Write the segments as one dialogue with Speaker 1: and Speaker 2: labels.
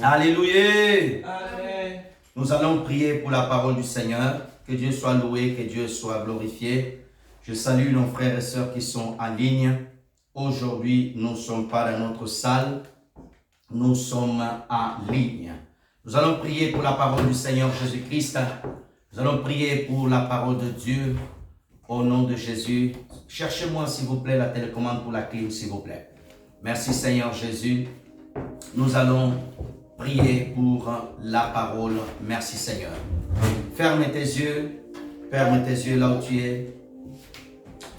Speaker 1: Alléluia.
Speaker 2: Amen.
Speaker 1: Nous allons prier pour la parole du Seigneur. Que Dieu soit loué, que Dieu soit glorifié. Je salue nos frères et sœurs qui sont en ligne. Aujourd'hui, nous ne sommes pas dans notre salle. Nous sommes en ligne. Nous allons prier pour la parole du Seigneur Jésus-Christ. Nous allons prier pour la parole de Dieu. Au nom de Jésus. Cherchez-moi, s'il vous plaît, la télécommande pour la clim, s'il vous plaît. Merci, Seigneur Jésus. Nous allons prier pour la parole. Merci, Seigneur. Ferme tes yeux là où tu es.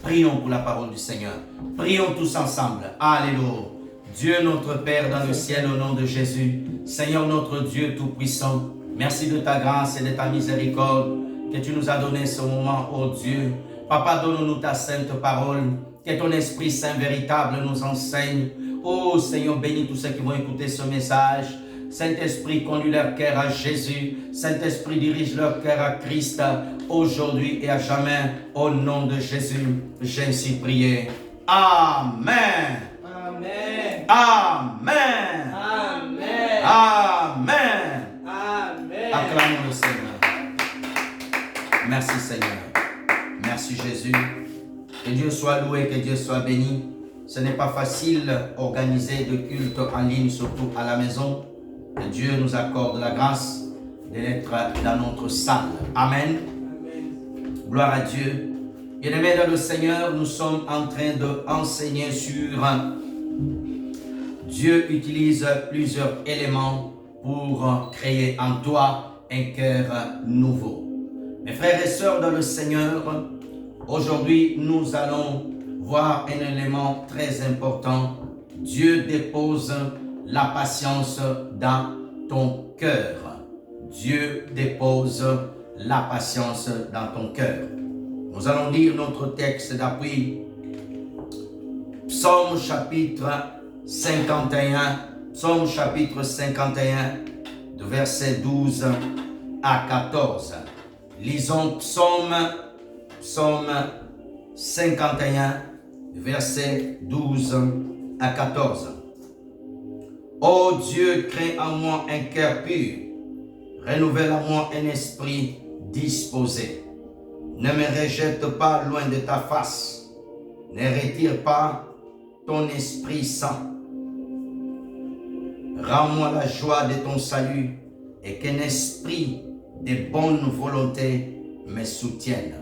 Speaker 1: Prions pour la parole du Seigneur. Prions tous ensemble. Alléluia. Dieu notre Père dans le ciel, au nom de Jésus. Seigneur notre Dieu Tout-Puissant, merci de ta grâce et de ta miséricorde que tu nous as donné ce moment, oh Dieu. Papa, donne-nous ta sainte parole, que ton Esprit Saint véritable nous enseigne. Oh Seigneur, bénis tous ceux qui vont écouter ce message. Saint-Esprit, conduis leur cœur à Jésus. Saint-Esprit, dirige leur cœur à Christ, aujourd'hui et à jamais. Au nom de Jésus, j'ai ainsi prié. Amen.
Speaker 2: Amen.
Speaker 1: Amen.
Speaker 2: Amen.
Speaker 1: Amen.
Speaker 2: Amen.
Speaker 1: Acclamons le Seigneur. Merci Seigneur. Merci Jésus. Que Dieu soit loué, que Dieu soit béni. Ce n'est pas facile d'organiser de culte en ligne, surtout à la maison. Que Dieu nous accorde la grâce d'être dans notre salle. Amen.
Speaker 2: Amen.
Speaker 1: Gloire à Dieu. Bien-aimés dans le Seigneur, nous sommes en train d'enseigner sur Dieu utilise plusieurs éléments pour créer en toi un cœur nouveau. Mes frères et sœurs dans le Seigneur, aujourd'hui nous allons voir un élément très important. Dieu dépose la patience dans ton cœur. Dieu dépose la patience dans ton cœur. Nous allons lire notre texte d'appui. Psaume chapitre 51. Psaume chapitre 51, de versets 12 à 14. Lisons Psaume 51, versets 12 à 14. Ô Dieu, crée en moi un cœur pur, renouvelle en moi un esprit disposé. Ne me rejette pas loin de ta face, ne retire pas ton Esprit Saint. Rends-moi la joie de ton salut et qu'un esprit de bonne volonté me soutienne.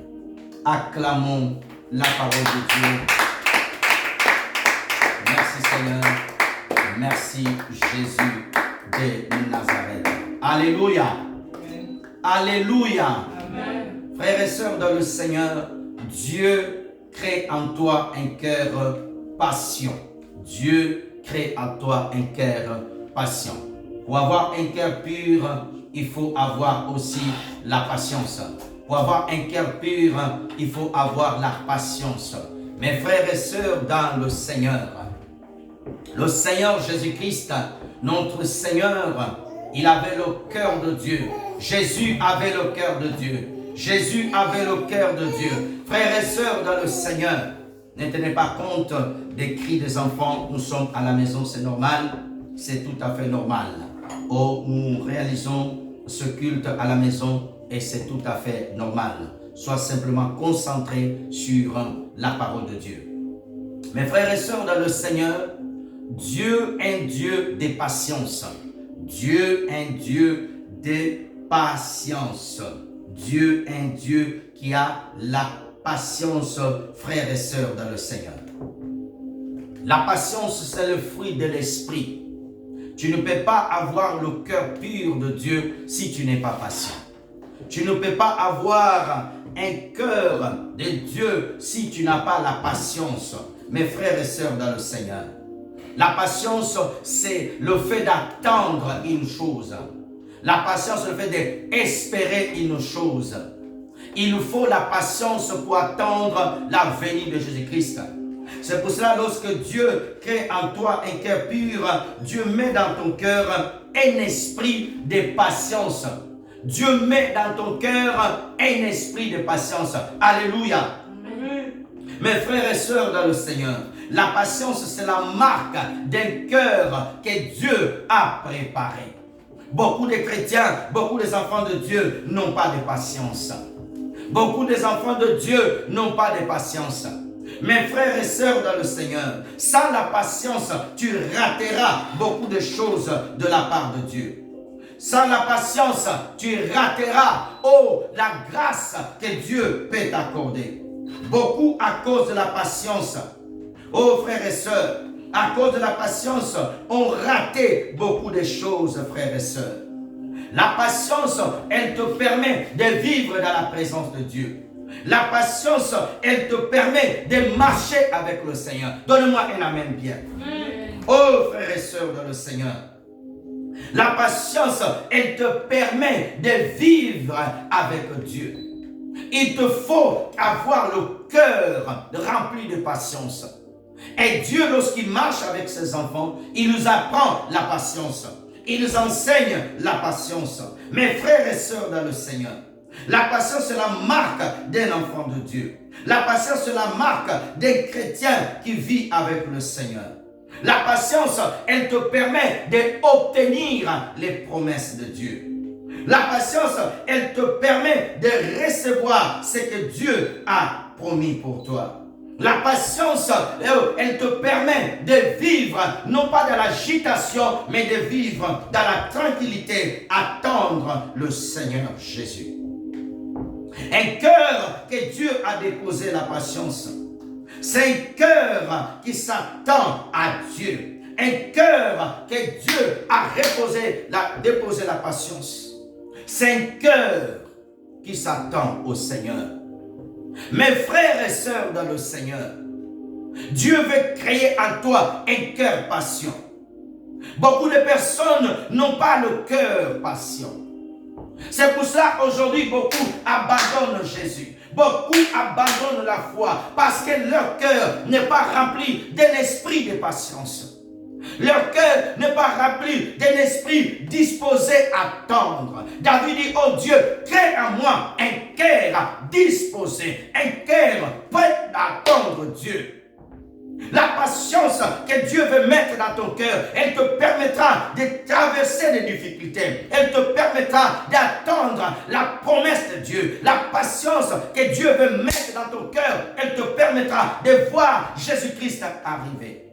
Speaker 1: Acclamons la parole de Dieu. Merci Seigneur. Merci Jésus de Nazareth. Alléluia.
Speaker 2: Amen.
Speaker 1: Alléluia.
Speaker 2: Amen.
Speaker 1: Frères et sœurs dans le Seigneur, Dieu crée en toi un cœur patient. Dieu crée en toi un cœur patient. Pour avoir un cœur pur, il faut avoir aussi la patience. Pour avoir un cœur pur, il faut avoir la patience. Mes frères et sœurs dans le Seigneur Jésus-Christ, notre Seigneur, il avait le cœur de Dieu. Jésus avait le cœur de Dieu. Jésus avait le cœur de Dieu. Frères et sœurs dans le Seigneur, ne tenez pas compte des cris des enfants. Nous sommes à la maison, c'est normal. C'est tout à fait normal. Oh, nous réalisons ce culte à la maison et c'est tout à fait normal. Sois simplement concentré sur la parole de Dieu. Mes frères et sœurs dans le Seigneur, Dieu est un Dieu de patience. Dieu est un Dieu de patience. Dieu est un Dieu qui a la patience, frères et sœurs dans le Seigneur. La patience, c'est le fruit de l'esprit. Tu ne peux pas avoir le cœur pur de Dieu si tu n'es pas patient. Tu ne peux pas avoir un cœur de Dieu si tu n'as pas la patience. Mes frères et sœurs dans le Seigneur. La patience, c'est le fait d'attendre une chose. La patience, c'est le fait d'espérer une chose. Il nous faut la patience pour attendre la venue de Jésus-Christ. C'est pour cela, lorsque Dieu crée en toi un cœur pur, Dieu met dans ton cœur un esprit de patience. Dieu met dans ton cœur un esprit de patience. Alléluia.
Speaker 2: Amen.
Speaker 1: Mes frères et sœurs dans le Seigneur, la patience, c'est la marque d'un cœur que Dieu a préparé. Beaucoup de chrétiens, beaucoup des enfants de Dieu n'ont pas de patience. Beaucoup des enfants de Dieu n'ont pas de patience. Mes frères et sœurs dans le Seigneur, sans la patience, tu rateras beaucoup de choses de la part de Dieu. Sans la patience, tu rateras, la grâce que Dieu peut t'accorder. Beaucoup à cause de la patience. Frères et sœurs, à cause de la patience, ont raté beaucoup de choses, frères et sœurs. La patience, elle te permet de vivre dans la présence de Dieu. La patience, elle te permet de marcher avec le Seigneur. Donne-moi un amen bien. Frères et sœurs dans le Seigneur. La patience, elle te permet de vivre avec Dieu. Il te faut avoir le cœur rempli de patience. Et Dieu, lorsqu'il marche avec ses enfants, il nous apprend la patience. Il nous enseigne la patience. Mes frères et sœurs dans le Seigneur, la patience est la marque d'un enfant de Dieu. La patience est la marque d'un chrétien qui vit avec le Seigneur. La patience, elle te permet d'obtenir les promesses de Dieu. La patience, elle te permet de recevoir ce que Dieu a promis pour toi. La patience, elle te permet de vivre, non pas dans l'agitation, mais de vivre dans la tranquillité, attendre le Seigneur Jésus. Un cœur que Dieu a déposé la patience. C'est un cœur qui s'attend à Dieu. Un cœur que Dieu a déposé la patience. C'est un cœur qui s'attend au Seigneur. Mes frères et sœurs dans le Seigneur, Dieu veut créer en toi un cœur patient. Beaucoup de personnes n'ont pas le cœur patient. C'est pour cela qu'aujourd'hui, beaucoup abandonnent Jésus. Beaucoup abandonnent la foi parce que leur cœur n'est pas rempli d'un esprit de patience. Leur cœur n'est pas rempli d'un esprit disposé à attendre. David dit, oh Dieu, crée en moi un cœur disposé, un cœur prêt à attendre Dieu. La patience que Dieu veut mettre dans ton cœur, elle te permettra de traverser les difficultés. Elle te permettra d'attendre la promesse de Dieu. La patience que Dieu veut mettre dans ton cœur, elle te permettra de voir Jésus-Christ arriver.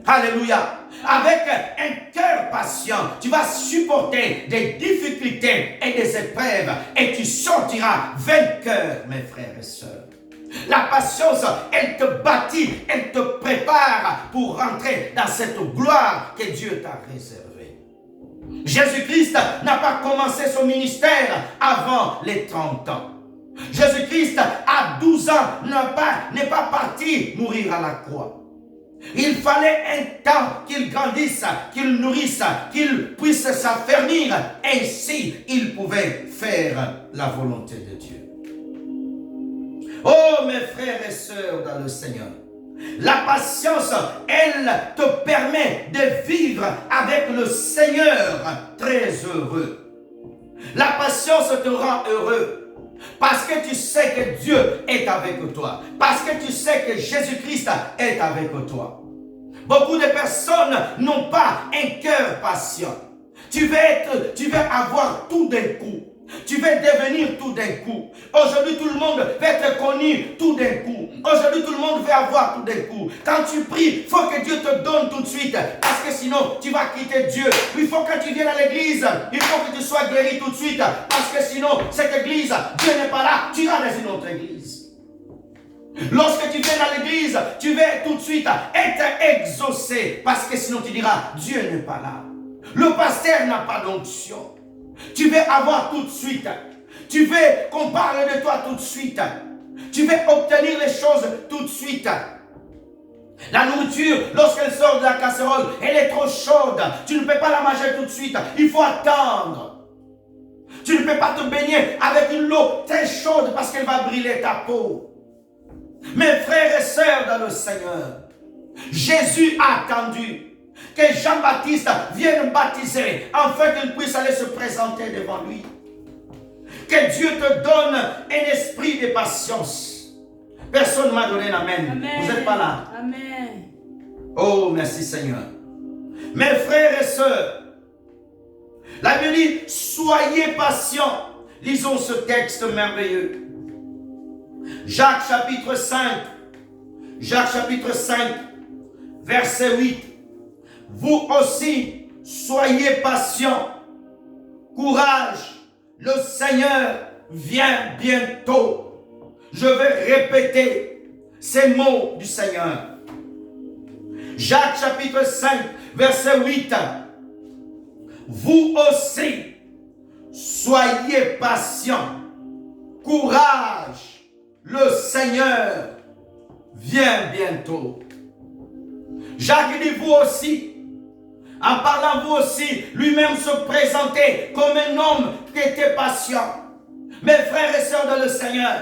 Speaker 1: Alléluia. Avec un cœur patient, tu vas supporter des difficultés et des épreuves et tu sortiras vainqueur, mes frères et sœurs. La patience, elle te bâtit, elle te prépare pour rentrer dans cette gloire que Dieu t'a réservée. Jésus-Christ n'a pas commencé son ministère avant les 30 ans. Jésus-Christ, à 12 ans, n'est pas parti mourir à la croix. Il fallait un temps qu'il grandisse, qu'il nourrisse, qu'il puisse s'affermir. Ainsi, il pouvait faire la volonté de Dieu. Oh, mes frères et sœurs dans le Seigneur, la patience, elle te permet de vivre avec le Seigneur très heureux. La patience te rend heureux. Parce que tu sais que Dieu est avec toi. Parce que tu sais que Jésus-Christ est avec toi. Beaucoup de personnes n'ont pas un cœur patient. Tu veux avoir tout d'un coup. Tu veux devenir tout d'un coup. Aujourd'hui, tout le monde veut être connu tout d'un coup. Aujourd'hui, tout le monde veut avoir tout d'un coup. Quand tu pries, il faut que Dieu te donne tout de suite. Parce que sinon, tu vas quitter Dieu. Il faut que tu viennes à l'église. Il faut que tu sois guéri tout de suite. Parce que sinon, cette église, Dieu n'est pas là. Tu iras dans une autre église. Lorsque tu viens à l'église, tu veux tout de suite être exaucé. Parce que sinon, tu diras, Dieu n'est pas là. Le pasteur n'a pas d'onction. Tu veux avoir tout de suite. Tu veux qu'on parle de toi tout de suite. Tu veux obtenir les choses tout de suite. La nourriture, lorsqu'elle sort de la casserole, elle est trop chaude. Tu ne peux pas la manger tout de suite. Il faut attendre. Tu ne peux pas te baigner avec une eau très chaude parce qu'elle va brûler ta peau. Mes frères et sœurs dans le Seigneur, Jésus a attendu que Jean-Baptiste vienne baptiser afin qu'il puisse aller se présenter devant lui. Que Dieu te donne un esprit de patience. Personne ne m'a donné l'amen.
Speaker 3: Amen.
Speaker 1: Vous n'êtes pas là.
Speaker 3: Amen.
Speaker 1: Oh, merci Seigneur. Mes frères et sœurs, La Bible dit, soyez patients. Lisons ce texte merveilleux. Jacques chapitre 5. Jacques chapitre 5, verset 8. Vous aussi, soyez patients. Courage, le Seigneur vient bientôt. Je vais répéter ces mots du Seigneur. Jacques chapitre 5, verset 8. Vous aussi, soyez patients. Courage, le Seigneur vient bientôt. Jacques dit vous aussi. En parlant vous aussi, lui-même se présentait comme un homme qui était patient. Mes frères et sœurs dans le Seigneur,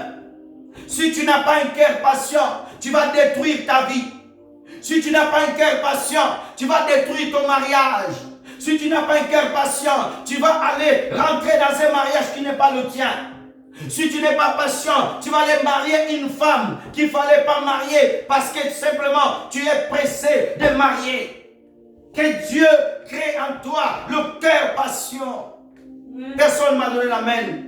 Speaker 1: si tu n'as pas un cœur patient, tu vas détruire ta vie. Si tu n'as pas un cœur patient, tu vas détruire ton mariage. Si tu n'as pas un cœur patient, tu vas aller rentrer dans un mariage qui n'est pas le tien. Si tu n'es pas patient, tu vas aller marier une femme qu'il ne fallait pas marier parce que simplement tu es pressé de marier. Que Dieu crée en toi le cœur patient. Personne ne m'a donné l'amen.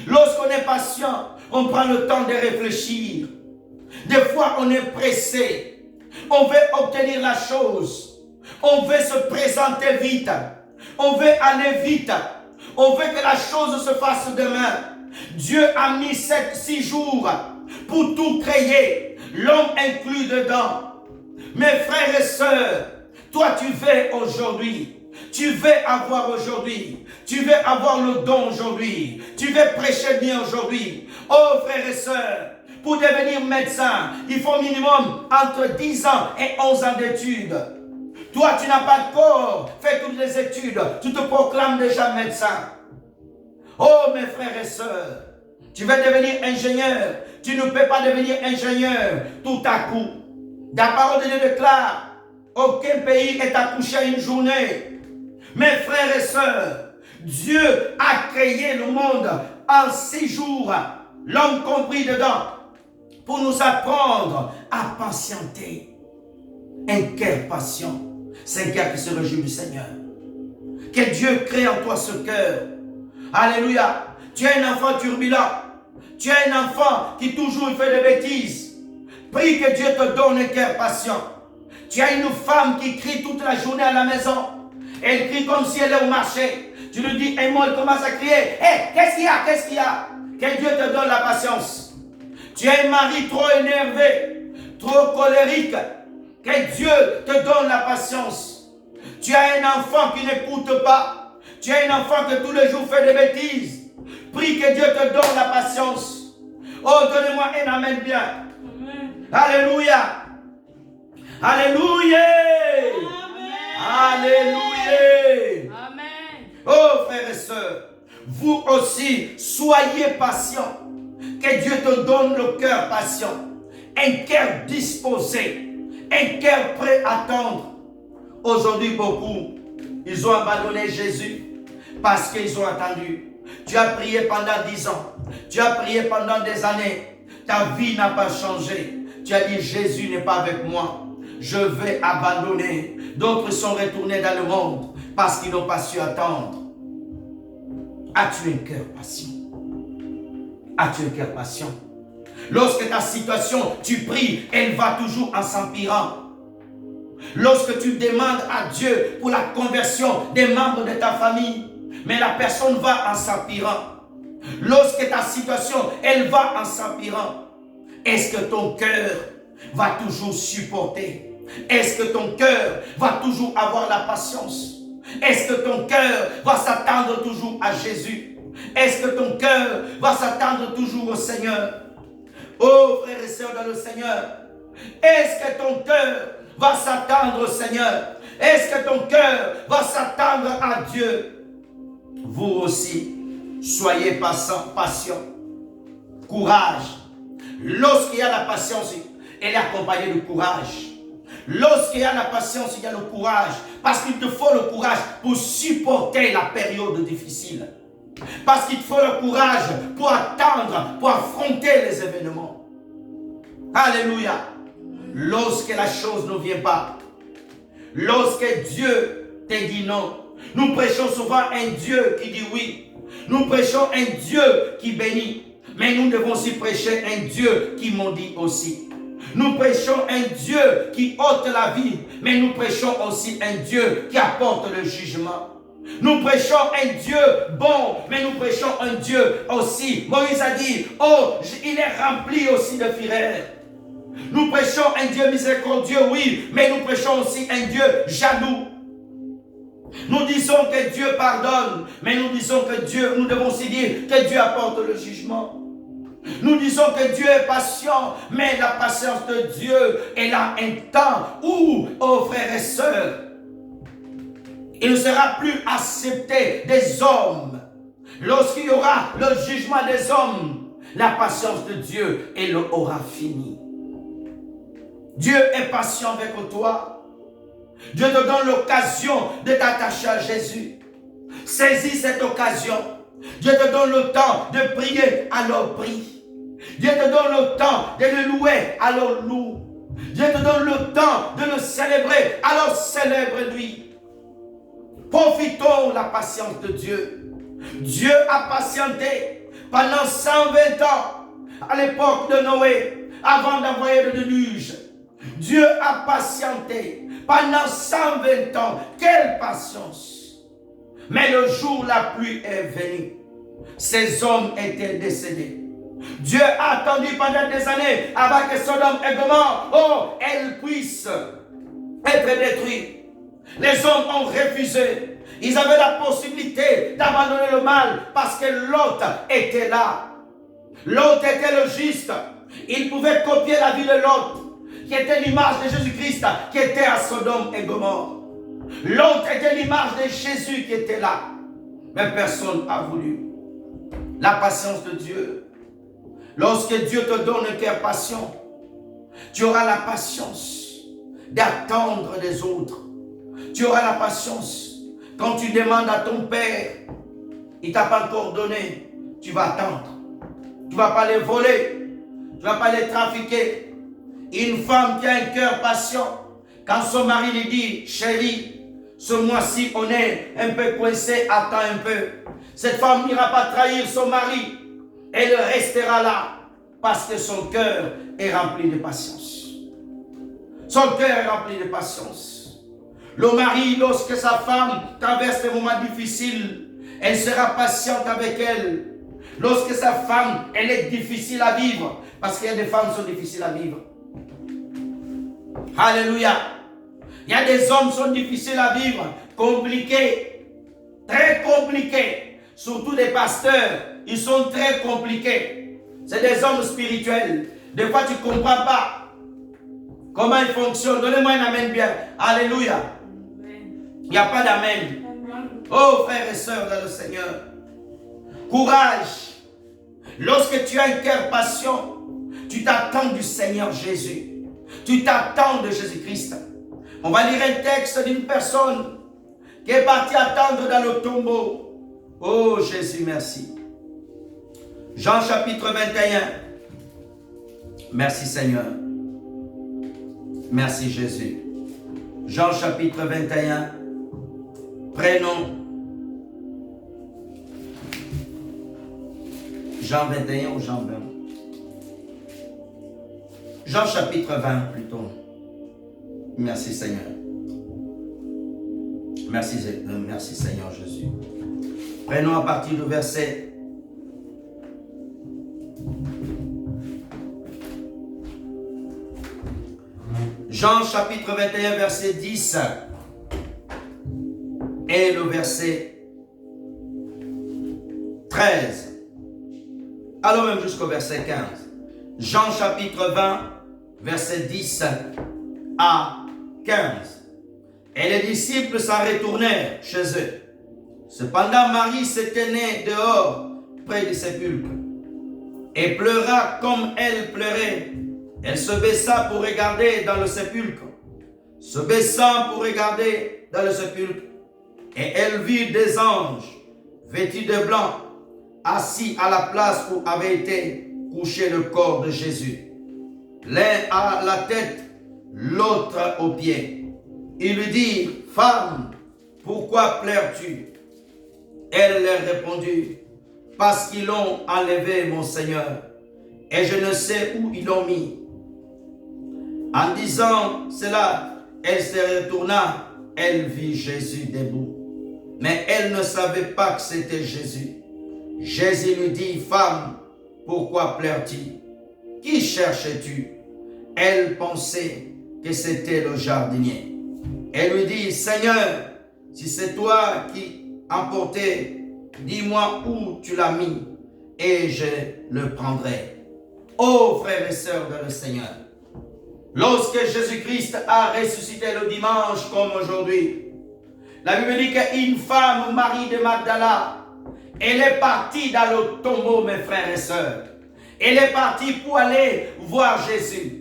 Speaker 1: Lorsqu'on est patient, on prend le temps de réfléchir. Des fois, on est pressé. On veut obtenir la chose. On veut se présenter vite. On veut aller vite. On veut que la chose se fasse demain. Dieu a mis 6 jours pour tout créer, l'homme inclus dedans. Mes frères et sœurs, toi tu veux aujourd'hui, tu veux avoir aujourd'hui, tu veux avoir le don aujourd'hui, tu veux prêcher bien aujourd'hui. Oh frères et sœurs, pour devenir médecin, il faut minimum entre 10 ans et 11 ans d'études. Toi tu n'as pas encore fait toutes les études, tu te proclames déjà médecin. Oh mes frères et sœurs, tu veux devenir ingénieur, tu ne peux pas devenir ingénieur tout à coup. La parole de Dieu déclare, aucun pays est accouché à une journée. Mes frères et sœurs, Dieu a créé le monde en 6 jours, l'homme compris dedans, pour nous apprendre à patienter. Un cœur patient, c'est un cœur qui se réjouit du Seigneur. Que Dieu crée en toi ce cœur. Alléluia. Tu es un enfant turbulent. Tu es un enfant qui toujours fait des bêtises. Prie que Dieu te donne un cœur patient. Tu as une femme qui crie toute la journée à la maison. Elle crie comme si elle est au marché. Tu lui dis un mot, elle commence à crier. Hé, qu'est-ce qu'il y a? Qu'est-ce qu'il y a? Que Dieu te donne la patience. Tu as un mari trop énervé, trop colérique. Que Dieu te donne la patience. Tu as un enfant qui n'écoute pas. Tu as un enfant qui tous les jours fait des bêtises. Prie que Dieu te donne la patience. Oh, donnez-moi un amen bien. Amen. Alléluia. Alléluia. Amen. Alléluia. Amen. Oh, frères et sœurs, vous aussi, soyez patients. Que Dieu te donne le cœur patient. Un cœur disposé. Un cœur prêt à attendre. Aujourd'hui, beaucoup, ils ont abandonné Jésus parce qu'ils ont attendu. Tu as prié pendant 10 ans. Tu as prié pendant des années. Ta vie n'a pas changé. Tu as dit, Jésus n'est pas avec moi. Je vais abandonner. D'autres sont retournés dans le monde parce qu'ils n'ont pas su attendre. As-tu un cœur patient? As-tu un cœur patient? Lorsque ta situation, tu pries, elle va toujours en s'empirant. Lorsque tu demandes à Dieu pour la conversion des membres de ta famille, mais la personne va en s'empirant. Lorsque ta situation, elle va en s'empirant, est-ce que ton cœur va toujours supporter? Est-ce que ton cœur va toujours avoir la patience? Est-ce que ton cœur va s'attendre toujours à Jésus? Est-ce que ton cœur va s'attendre toujours au Seigneur? Oh frères et sœurs dans le Seigneur, est-ce que ton cœur va s'attendre au Seigneur? Est-ce que ton cœur va s'attendre à Dieu? Vous aussi, soyez patients. Courage. Lorsqu'il y a la patience, elle est accompagnée de courage. Lorsqu'il y a la patience, il y a le courage. Parce qu'il te faut le courage pour supporter la période difficile. Parce qu'il te faut le courage pour attendre, pour affronter les événements. Alléluia. Lorsque la chose ne vient pas, lorsque Dieu te dit non, Nous prêchons souvent un Dieu qui dit oui. Nous prêchons un Dieu qui bénit. Mais nous devons aussi prêcher un Dieu qui maudit aussi. Nous prêchons un Dieu qui ôte la vie. Mais nous prêchons aussi un Dieu qui apporte le jugement. Nous prêchons un Dieu bon, mais nous prêchons un Dieu aussi. Moïse a dit, oh, il est rempli aussi de fureur. Nous prêchons un Dieu miséricordieux, oui, mais nous prêchons aussi un Dieu jaloux. Nous disons que Dieu pardonne, mais nous disons que Dieu, nous devons aussi dire que Dieu apporte le jugement. Nous disons que Dieu est patient, mais la patience de Dieu est là un temps où, oh frères et sœurs, il ne sera plus accepté des hommes. Lorsqu'il y aura le jugement des hommes, la patience de Dieu, elle aura fini. Dieu est patient avec toi. Dieu te donne l'occasion de t'attacher à Jésus. Saisis cette occasion. Dieu te donne le temps de prier, alors prie. Dieu te donne le temps de le louer, alors loue. Dieu te donne le temps de le célébrer, alors célèbre-lui. Profitons de la patience de Dieu. Dieu a patienté pendant 120 ans à l'époque de Noé, avant d'envoyer le déluge. Dieu a patienté pendant 120 ans. Quelle patience! Mais le jour la pluie est venue. Ces hommes étaient décédés. Dieu a attendu pendant des années avant que Sodome et Gomorrhe, oh, elles puissent être détruites. Les hommes ont refusé. Ils avaient la possibilité d'abandonner le mal parce que l'autre était là. L'autre était le juste. Ils pouvaient copier la vie de l'autre, qui était l'image de Jésus-Christ, qui était à Sodome et Gomorrhe. L'autre était l'image de Jésus qui était là. Mais personne n'a voulu. La patience de Dieu. Lorsque Dieu te donne un cœur patient, tu auras la patience d'attendre les autres. Tu auras la patience. Quand tu demandes à ton père, il ne t'a pas encore donné, tu vas attendre. Tu ne vas pas les voler. Tu ne vas pas les trafiquer. Une femme qui a un cœur patient, quand son mari lui dit, chérie, ce mois-ci on est un peu coincé, attends un peu. Cette femme n'ira pas trahir son mari. Elle restera là parce que son cœur est rempli de patience. Son cœur est rempli de patience. Le mari, lorsque sa femme traverse des moments difficiles, elle sera patiente avec elle. Lorsque sa femme, elle est difficile à vivre, parce qu'il y a des femmes qui sont difficiles à vivre. Alléluia. Il y a des hommes qui sont difficiles à vivre, compliqués, très compliqués. Surtout des pasteurs, ils sont très compliqués. C'est des hommes spirituels. Des fois, tu ne comprends pas comment ils fonctionnent. Donnez-moi un amen bien. Alléluia. Il n'y a pas d'amen. Oh, frères et sœurs dans le Seigneur. Courage. Lorsque tu as un cœur patient, tu t'attends du Seigneur Jésus. Tu t'attends de Jésus-Christ. On va lire un texte d'une personne qui est partie attendre dans le tombeau. Oh Jésus, merci. Jean chapitre 21. Merci Seigneur. Merci Jésus. Jean chapitre 21. Prenons Jean 21 ou Jean 20. Jean chapitre 20 plutôt. Merci Seigneur. Merci Seigneur Jésus. Prenons à partir du verset Jean chapitre 21 verset 10 et le verset 13. Allons même jusqu'au verset 15. Jean chapitre 20 verset 10 à 15. Et les disciples s'en retournèrent chez eux. Cependant, Marie se tenait dehors, près du sépulcre, et pleura comme elle pleurait. Elle se baissa pour regarder dans le sépulcre. Se baissant pour regarder dans le sépulcre, et elle vit des anges, vêtus de blanc, assis à la place où avait été couché le corps de Jésus. L'un à la tête, l'autre aux pieds. Il lui dit, femme, pourquoi pleures-tu? Elle leur répondit, parce qu'ils l'ont enlevé, mon Seigneur, et je ne sais où ils l'ont mis. En disant cela, elle se retourna, elle vit Jésus debout. Mais elle ne savait pas que c'était Jésus. Jésus lui dit, femme, pourquoi pleures-tu? Qui cherches-tu? Elle pensait que c'était le jardinier. Elle lui dit, Seigneur, si c'est toi qui emportais, dis-moi où tu l'as mis et je le prendrai. Oh frères et sœurs de le Seigneur, lorsque Jésus-Christ a ressuscité le dimanche comme aujourd'hui, la Bible dit qu'une femme, Marie de Magdala, elle est partie dans le tombeau, mes frères et sœurs. Elle est partie pour aller voir Jésus.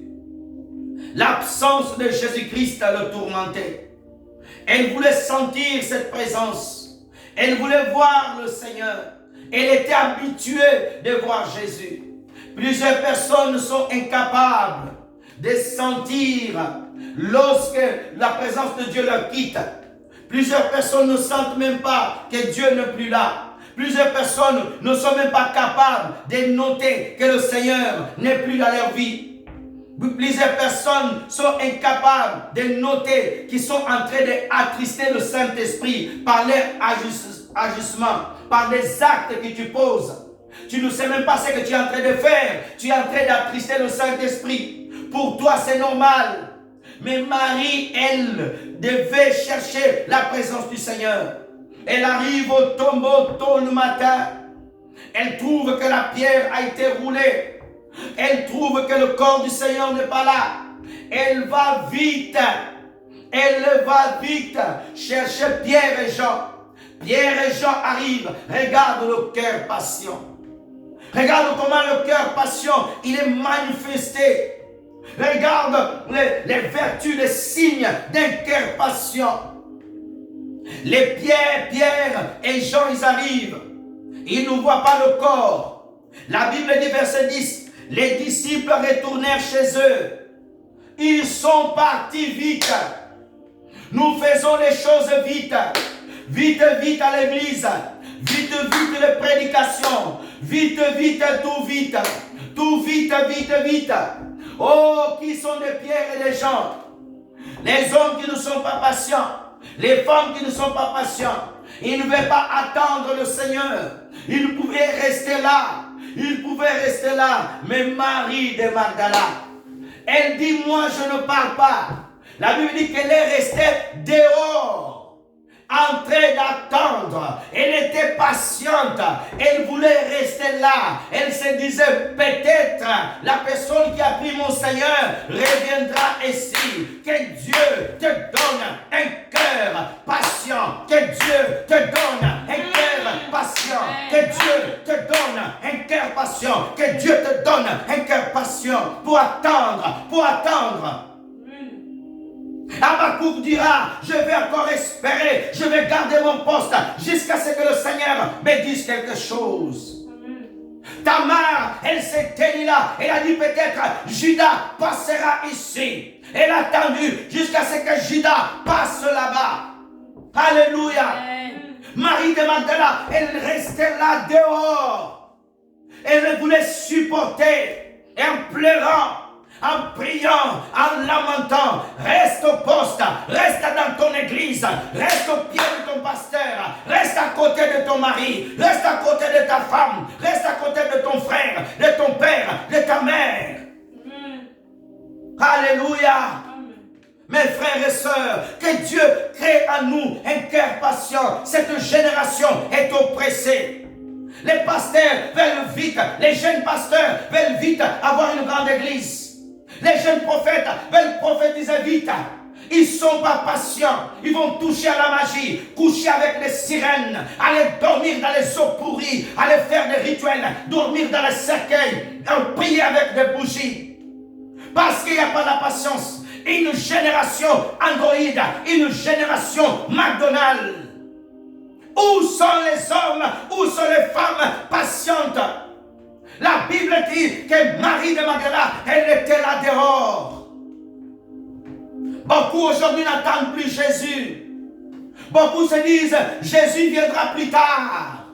Speaker 1: L'absence de Jésus-Christ le tourmentait. Elle voulait sentir cette présence. Elle voulait voir le Seigneur. Elle était habituée de voir Jésus. Plusieurs personnes sont incapables de sentir lorsque la présence de Dieu leur quitte. Plusieurs personnes ne sentent même pas que Dieu n'est plus là. Plusieurs personnes ne sont même pas capables de noter que le Seigneur n'est plus dans leur vie. Plusieurs personnes sont incapables de noter qu'ils sont en train d'attrister le Saint-Esprit par leur agissement, par les actes que tu poses. Tu ne sais même pas ce que tu es en train de faire. Tu es en train d'attrister le Saint-Esprit. Pour toi, c'est normal. Mais Marie, elle, devait chercher la présence du Seigneur. Elle arrive au tombeau tôt le matin. Elle trouve que la pierre a été roulée. Elle trouve que le corps du Seigneur n'est pas là. Elle va vite. Elle va vite chercher Pierre et Jean. Pierre et Jean arrivent. Regarde le cœur patient. Regarde comment le cœur patient, il est manifesté. Regarde les vertus, les signes d'un cœur patient. Les Pierre et Jean, ils arrivent. Ils ne voient pas le corps. La Bible dit, verset 10, les disciples retournèrent chez eux. Ils sont partis vite. Nous faisons les choses vite. Vite, vite à l'église. Vite, vite les prédications. Vite, vite, tout vite. Tout vite, vite, vite. Oh, qui sont des Pierre et des Jean? Les hommes qui ne sont pas patients. Les femmes qui ne sont pas patients. Ils ne veulent pas attendre le Seigneur. Ils pouvaient rester là. Ils pouvaient rester là. Mais Marie de Magdala, elle dit, moi je ne parle pas. La Bible dit qu'elle est restée dehors, en train d'attendre. Elle était patiente. Elle voulait rester là. Elle se disait, peut-être la personne qui a pris mon Seigneur reviendra ici. Que Dieu te donne un cœur patient. Que Dieu te donne un cœur patient. Que Dieu te donne un cœur patient. Que Dieu te donne un cœur patient pour attendre. Pour attendre. Habakkuk dira, je vais encore espérer, je vais garder mon poste jusqu'à ce que le Seigneur me dise quelque chose. Tamar, elle s'est tenue là, elle a dit peut-être Judas passera ici. Elle a attendu jusqu'à ce que Judas passe là-bas. Alléluia. Marie de Magdala, elle restait là dehors. Elle ne voulait supporter en pleurant. En priant, en lamentant, reste au poste, reste dans ton église, reste au pied de ton pasteur, reste à côté de ton mari, reste à côté de ta femme, reste à côté de ton frère, de ton père, de ta mère. Alléluia. Mes frères et sœurs, que Dieu crée en nous un cœur patient. Cette génération est oppressée. Les pasteurs veulent vite, les jeunes pasteurs veulent vite avoir une grande église. Les jeunes prophètes veulent prophétiser vite. Ils ne sont pas patients. Ils vont toucher à la magie, coucher avec les sirènes, aller dormir dans les eaux pourries, aller faire des rituels, dormir dans les cercueils, prier avec des bougies. Parce qu'il n'y a pas la patience. Une génération androïde, une génération McDonald's. Où sont les hommes, où sont les femmes patientes? La Bible dit que Marie de Magdala, elle était là dehors. Beaucoup aujourd'hui n'attendent plus Jésus. Beaucoup se disent, Jésus viendra plus tard.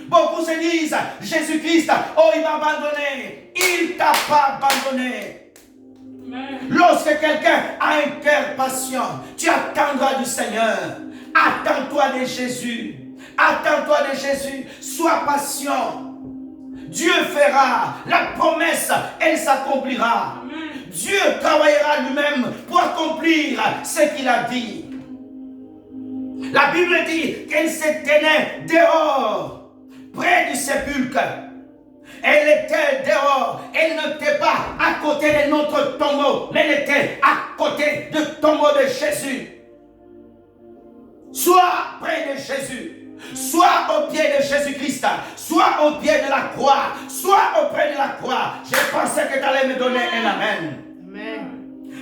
Speaker 1: Beaucoup se disent, Jésus-Christ, oh, il m'a abandonné. Il ne t'a pas abandonné.
Speaker 2: Amen.
Speaker 1: Lorsque quelqu'un a un cœur patient, tu attendras du Seigneur. Attends-toi de Jésus. Attends-toi de Jésus. Sois patient. Dieu fera. La promesse, elle s'accomplira. Dieu travaillera lui-même pour accomplir ce qu'il a dit. La Bible dit qu'elle se tenait dehors, près du sépulcre. Elle était dehors. Elle n'était pas à côté de notre tombeau, mais elle était à côté du tombeau de Jésus. Sois près de Jésus. Sois au pied de Jésus-Christ. Sois au pied de la croix. Sois auprès de la croix. Je pensais que tu allais me donner un amen.
Speaker 2: Amen.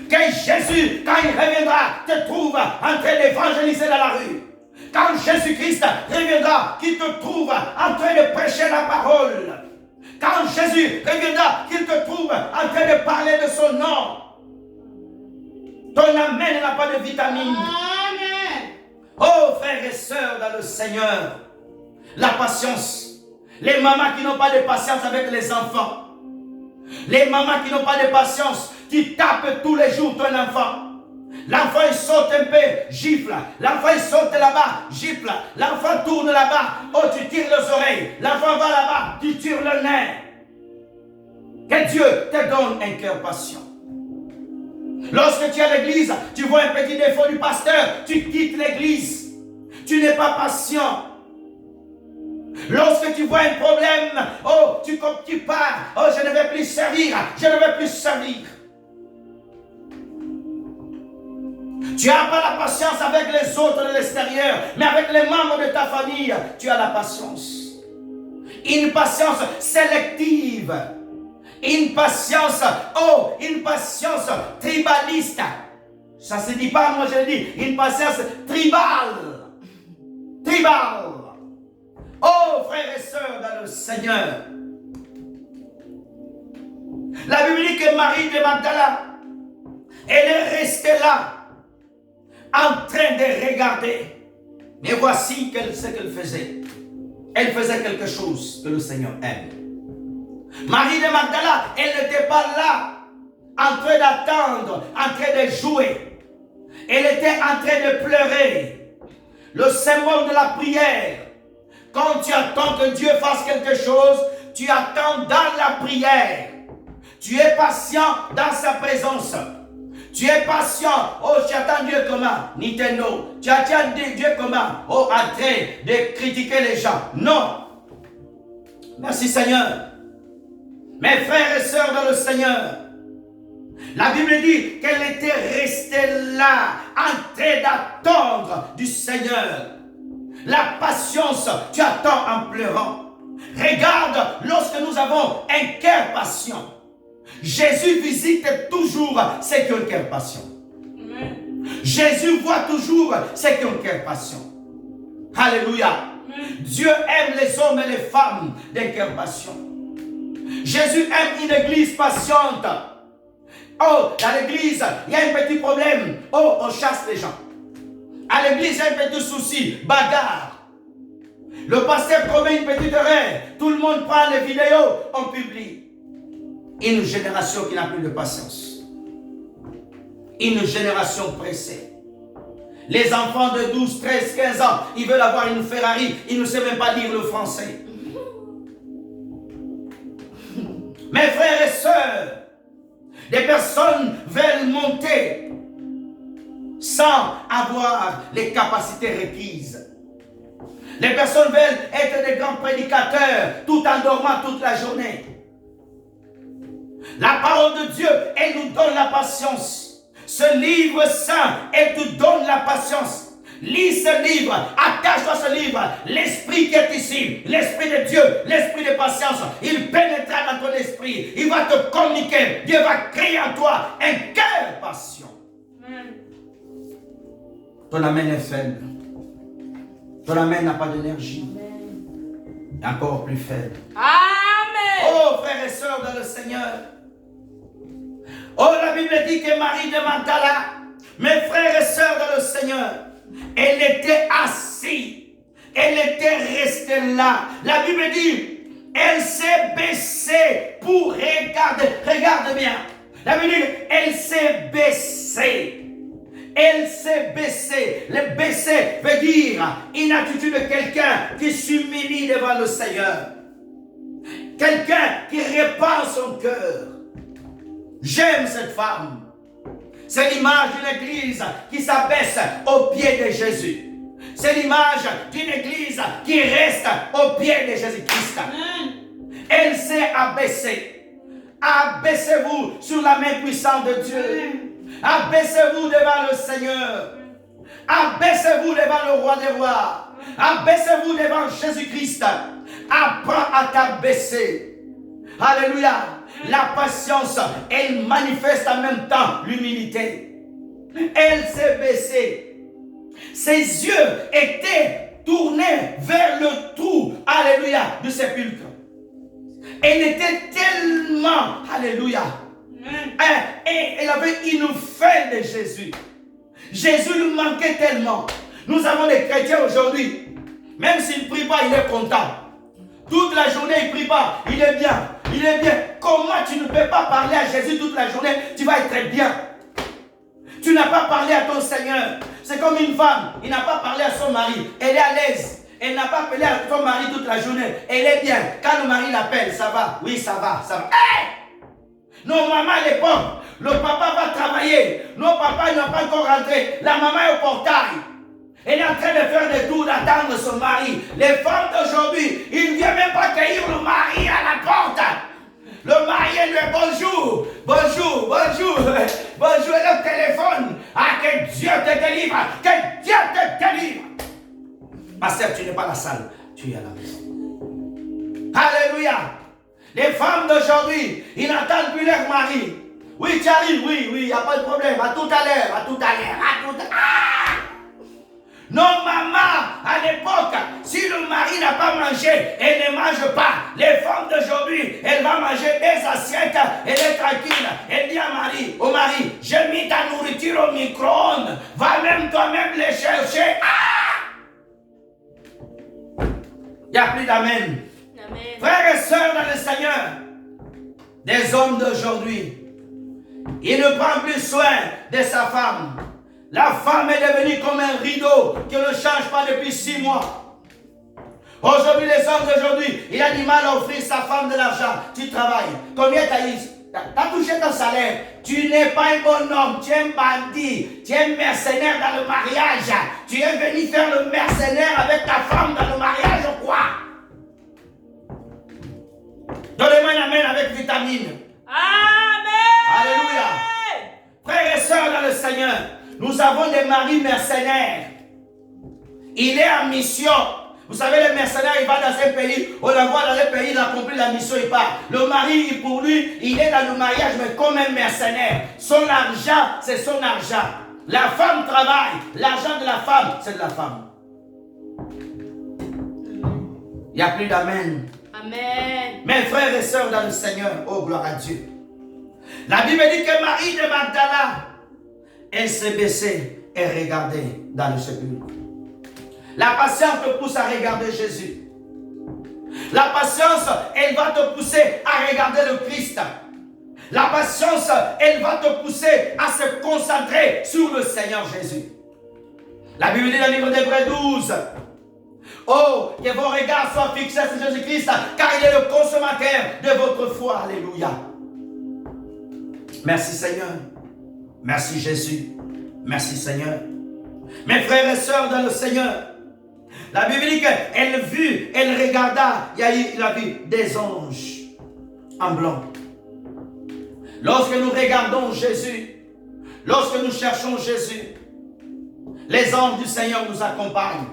Speaker 1: Que Jésus, quand il reviendra, te trouve en train d'évangéliser dans la rue. Quand Jésus-Christ reviendra, qu'il te trouve en train de prêcher la parole. Quand Jésus reviendra, qu'il te trouve en train de parler de son nom. Ton amen n'a pas de vitamine.
Speaker 2: Amen.
Speaker 1: Oh frères et sœurs dans le Seigneur, la patience. Les mamans qui n'ont pas de patience avec les enfants. Les mamans qui n'ont pas de patience, qui tapent tous les jours ton enfant. L'enfant il saute un peu, gifle. L'enfant il saute là-bas, gifle. L'enfant tourne là-bas, oh tu tires les oreilles. L'enfant va là-bas, tu tires le nez. Que Dieu te donne un cœur patient. Lorsque tu es à l'église, tu vois un petit défaut du pasteur, tu quittes l'église. Tu n'es pas patient. Lorsque tu vois un problème, oh, tu pars, oh, je ne vais plus servir, je ne vais plus servir. Tu n'as pas la patience avec les autres de l'extérieur, mais avec les membres de ta famille, tu as la patience. Une patience sélective. Une patience, oh, une patience tribaliste. Ça ne se dit pas, moi je le dis, une patience tribale. Tribale. Oh, frères et sœurs dans le Seigneur. La Bible dit que Marie de Magdala, elle est restée là, en train de regarder. Mais voici ce qu'elle faisait. Elle faisait quelque chose que le Seigneur aime. Marie de Magdala, elle n'était pas là, en train d'attendre, en train de jouer. Elle était en train de pleurer. Le symbole de la prière. Quand tu attends que Dieu fasse quelque chose, tu attends dans la prière. Tu es patient dans sa présence. Tu es patient. Oh, tu attends Dieu comment? Nintendo. Tu attends Dieu comment? Oh, en train de critiquer les gens. Non. Merci Seigneur. Mes frères et sœurs dans le Seigneur. La Bible dit qu'elle était restée là, en train d'attendre du Seigneur. La patience, tu attends en pleurant. Regarde, lorsque nous avons un cœur patient, Jésus visite toujours ceux qui ont un cœur patient.
Speaker 2: Amen.
Speaker 1: Jésus voit toujours ceux qui ont un cœur patient. Alléluia.
Speaker 2: Amen.
Speaker 1: Dieu aime les hommes et les femmes d'un cœur patient. Jésus aime une église patiente. Oh, dans l'église, il y a un petit problème. Oh, on chasse les gens. À l'église, il y a un petit souci, bagarre. Le pasteur commet une petite erreur. Tout le monde prend les vidéos, on publie. Une génération qui n'a plus de patience. Une génération pressée. Les enfants de 12, 13, 15 ans, ils veulent avoir une Ferrari. Ils ne savent même pas lire le français. Mes frères et sœurs, des personnes veulent monter sans avoir les capacités requises. Les personnes veulent être des grands prédicateurs tout en dormant toute la journée. La parole de Dieu, elle nous donne la patience. Ce livre saint, elle te donne la patience. Lis ce livre, attache-toi à ce livre. L'esprit qui est ici, l'esprit de Dieu, l'esprit de patience, il pénétrera dans ton esprit. Il va te communiquer. Dieu va créer en toi un cœur patient. Ton amen est faible. Ton amen n'a pas d'énergie. Encore plus faible.
Speaker 2: Amen.
Speaker 1: Oh, frères et sœurs dans le Seigneur. Oh, la Bible dit que Marie de Magdala, mes frères et sœurs dans le Seigneur, Elle était assise. Elle était restée là. La Bible dit, elle s'est baissée pour regarder. Regarde bien. La Bible dit, elle s'est baissée. Elle s'est baissée. Le baisser veut dire une attitude de quelqu'un qui s'humilie devant le Seigneur. Quelqu'un qui répand son cœur. J'aime cette femme. C'est l'image d'une église qui s'abaisse aux pieds de Jésus. C'est l'image d'une église qui reste aux pieds de Jésus-Christ. Elle s'est abaissée. Abaissez-vous sur la main puissante de Dieu. Abaissez-vous devant le Seigneur. Abaissez-vous devant le roi des rois. Abaissez-vous devant Jésus-Christ. Apprends à t'abaisser. Alléluia. La patience, elle manifeste en même temps l'humilité. Elle s'est baissée. Ses yeux étaient tournés vers le trou, alléluia, du sépulcre. Elle était tellement, alléluia, et elle avait une faim de Jésus. Jésus lui manquait tellement. Nous avons des chrétiens aujourd'hui, même s'il ne prie pas, il est content. Toute la journée, il ne prie pas, il est bien. Il est bien. Comment tu ne peux pas parler à Jésus toute la journée? Tu vas être bien. Tu n'as pas parlé à ton Seigneur. C'est comme une femme, il n'a pas parlé à son mari. Elle est à l'aise. Elle n'a pas appelé à son mari toute la journée. Elle est bien. Quand le mari l'appelle, ça va. Oui, ça va, ça va. Hey! Nos mamans à l'époque, le papa va travailler. Nos papas n'ont pas encore rentré. La maman est au portail. Elle est en train de faire des tours, d'attendre son mari. Les femmes d'aujourd'hui, ils ne viennent même pas cueillir le mari à la porte. Le mari lui dit bonjour, bonjour, bonjour, bonjour, et le téléphone. Ah, que Dieu te délivre, que Dieu te délivre. Pasteur, tu n'es pas à la salle, tu es à la maison. Alléluia. Les femmes d'aujourd'hui, ils n'attendent plus leur mari. Oui, tu arrives, oui, il n'y a pas de problème. À tout à l'heure, à tout à l'heure, à tout à l'heure. Nos mamans, à l'époque, si le mari n'a pas mangé, elle ne mange pas. Les femmes d'aujourd'hui, elle va manger des assiettes, elle est tranquille. Elle dit au mari, j'ai mis ta nourriture au micro-ondes. Va même toi-même les chercher. Il n'y a plus d'amen. Frères et sœurs dans le Seigneur, des hommes d'aujourd'hui, il ne prend plus soin de sa femme. La femme est devenue comme un rideau qui ne change pas depuis 6 mois. Aujourd'hui, les hommes d'aujourd'hui, il a du mal à offrir sa femme de l'argent. Tu travailles. Combien tu as touché ton salaire? Tu n'es pas un bon homme, tu es un bandit, tu es un mercenaire dans le mariage. Tu es venu faire le mercenaire avec ta femme dans le mariage ou quoi? Donnez-moi un amen avec vitamine.
Speaker 2: Amen.
Speaker 1: Alléluia. Frères et sœurs dans le Seigneur, nous avons des maris mercenaires. Il est en mission. Vous savez, le mercenaire, il va dans un pays, on le voit dans le pays, il a accompli la mission, il part. Le mari, pour lui, il est dans le mariage, mais comme un mercenaire. Son argent, c'est son argent. La femme travaille. L'argent de la femme, c'est de la femme. Il n'y a plus d'amen.
Speaker 2: Amen.
Speaker 1: Mes frères et sœurs dans le Seigneur, oh gloire à Dieu. La Bible dit que Marie de Magdala, elle s'est baissée et regardait dans le sépulcre. La patience te pousse à regarder Jésus. La patience, elle va te pousser à regarder le Christ. La patience, elle va te pousser à se concentrer sur le Seigneur Jésus. La Bible dit dans le livre d'Hébreux 12, oh, que vos regards soient fixés sur Jésus-Christ, car il est le consommateur de votre foi. Alléluia. Merci Seigneur. Merci Jésus. Merci Seigneur. Mes frères et sœurs dans le Seigneur, la Bible dit qu'elle vit, elle regarda, il a vu des anges en blanc. Lorsque nous regardons Jésus, lorsque nous cherchons Jésus, les anges du Seigneur nous accompagnent.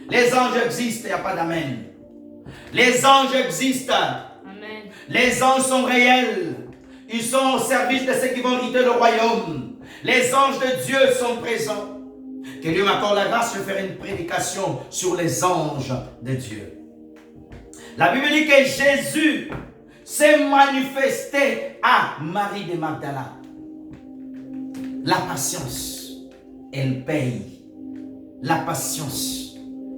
Speaker 1: Les anges existent, il n'y a pas d'amen. Les anges existent.
Speaker 2: Amen.
Speaker 1: Les anges sont réels. Ils sont au service de ceux qui vont hériter le royaume. Les anges de Dieu sont présents. Que Dieu m'accorde la grâce de faire une prédication sur les anges de Dieu. La Bible dit que Jésus s'est manifesté à Marie de Magdala. La patience, elle paye la patience,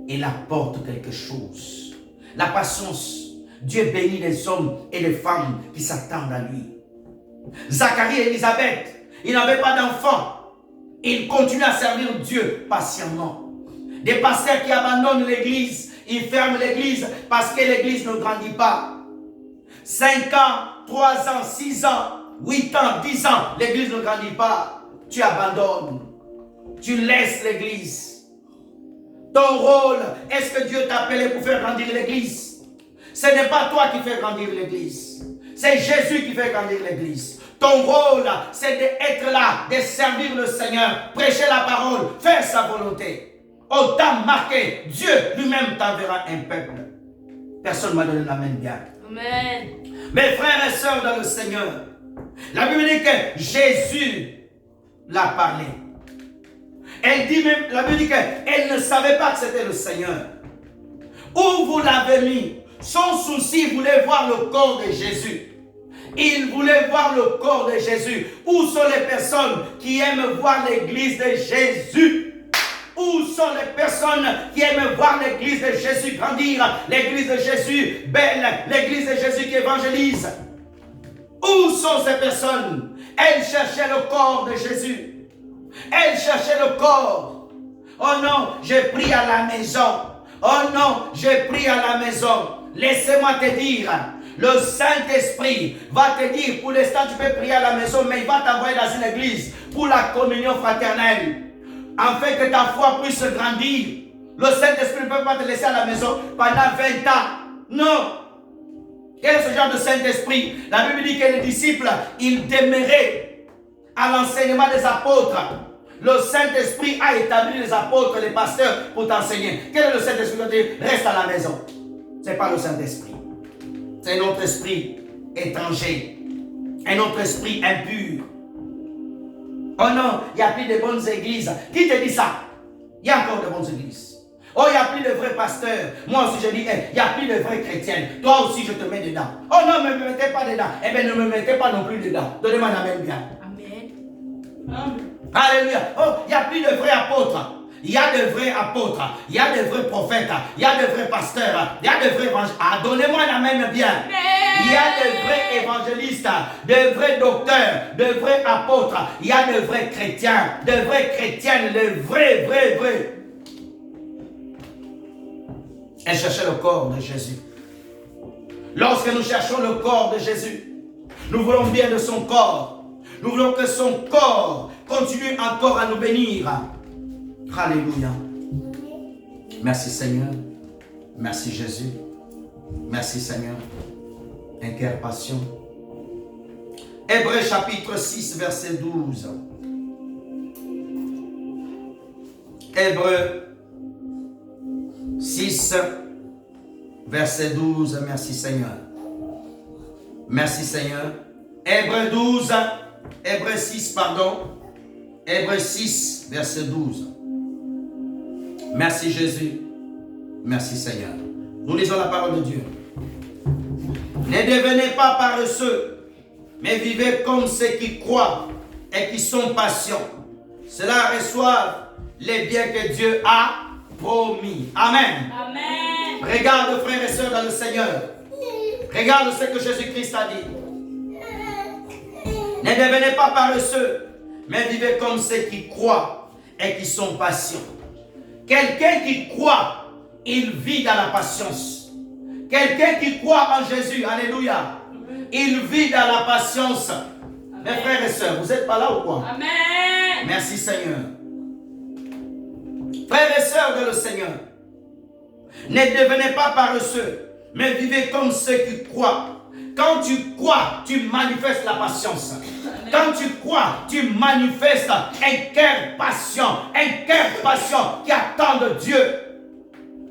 Speaker 1: elle apporte quelque chose. La patience, Dieu bénit les hommes et les femmes qui s'attendent à lui. Zacharie et Élisabeth, ils n'avaient pas d'enfants. Ils continuent à servir Dieu patiemment. Des pasteurs qui abandonnent l'église, ils ferment l'église parce que l'église ne grandit pas. 5 ans, 3 ans, 6 ans, 8 ans, 10 ans, l'église ne grandit pas. Tu abandonnes. Tu laisses l'église. Ton rôle, est-ce que Dieu t'a appelé pour faire grandir l'église? Ce n'est pas toi qui fais grandir l'église. C'est Jésus qui fait grandir l'église. Ton rôle, c'est d'être là, de servir le Seigneur, prêcher la parole, faire sa volonté. On t'a marqué. Dieu lui-même t'enverra un peuple. Personne ne m'a donné la main bien.
Speaker 2: Amen.
Speaker 1: Mes frères et sœurs dans le Seigneur, la Bible dit que Jésus l'a parlé. Elle dit même, la Bible dit qu'elle ne savait pas que c'était le Seigneur. Où vous l'avez mis? Son souci voulait voir le corps de Jésus. Il voulait voir le corps de Jésus. Où sont les personnes qui aiment voir l'église de Jésus? Où sont les personnes qui aiment voir l'église de Jésus grandir? L'église de Jésus belle, l'église de Jésus qui évangélise. Où sont ces personnes? Elles cherchaient le corps de Jésus. Elles cherchaient le corps. Oh non, j'ai pris à la maison. Oh non, j'ai pris à la maison. Laissez-moi te dire, le Saint-Esprit va te dire, pour l'instant tu peux prier à la maison, mais il va t'envoyer dans une église pour la communion fraternelle, afin que ta foi puisse grandir. Le Saint-Esprit ne peut pas te laisser à la maison pendant 20 ans. Non. Quel est ce genre de Saint-Esprit? La Bible dit que les disciples, ils demeuraient à l'enseignement des apôtres. Le Saint-Esprit a établi les apôtres, les pasteurs pour t'enseigner. Quel est le Saint-Esprit qui dit reste à la maison? Ce n'est pas le Saint-Esprit. C'est un autre esprit étranger. Un autre esprit impur. Oh non, il n'y a plus de bonnes églises. Qui te dit ça? Il y a encore de bonnes églises. Oh, il n'y a plus de vrais pasteurs. Moi aussi, je dis, il n'y a plus de vrais chrétiens. Toi aussi, je te mets dedans. Oh non, ne me mettez pas dedans. Eh bien, ne me mettez pas non plus dedans. Donnez-moi la même bien.
Speaker 2: Amen.
Speaker 1: Alléluia. Oh, il n'y a plus de vrais apôtres. Il y a de vrais apôtres. Il y a de vrais prophètes. Il y a de vrais pasteurs. Il y a de vrais évangélistes. Ah, donnez-moi la même bien. Il y a de vrais évangélistes, de vrais docteurs, de vrais apôtres. Il y a de vrais chrétiens, de vraies chrétiennes, de vrais. Elle cherchait le corps de Jésus. Lorsque nous cherchons le corps de Jésus, nous voulons bien de son corps. Nous voulons que son corps continue encore à nous bénir. Alléluia. Merci Seigneur. Merci Jésus. Merci Seigneur. Un cœur patient. Hébreux chapitre 6 verset 12. Hébreux 6 verset 12. Merci Seigneur. Merci Seigneur. Hébreux 12. Hébreux 6 pardon. Hébreux 6 verset 12. Merci Jésus. Merci Seigneur. Nous lisons la parole de Dieu. Ne devenez pas paresseux, mais vivez comme ceux qui croient et qui sont patients. Cela reçoivent les biens que Dieu a promis. Amen.
Speaker 2: Amen.
Speaker 1: Regarde frères et sœurs dans le Seigneur. Regarde ce que Jésus-Christ a dit. Ne devenez pas paresseux, mais vivez comme ceux qui croient et qui sont patients. Quelqu'un qui croit, il vit dans la patience. Quelqu'un qui croit en Jésus, alléluia, il vit dans la patience. Mes frères et sœurs, vous n'êtes pas là ou quoi?
Speaker 2: Amen.
Speaker 1: Merci Seigneur. Frères et sœurs de le Seigneur, ne devenez pas paresseux, mais vivez comme ceux qui croient. Quand tu crois, tu manifestes la patience. Amen. Quand tu crois, tu manifestes un cœur patient. Un cœur patient qui attend de Dieu.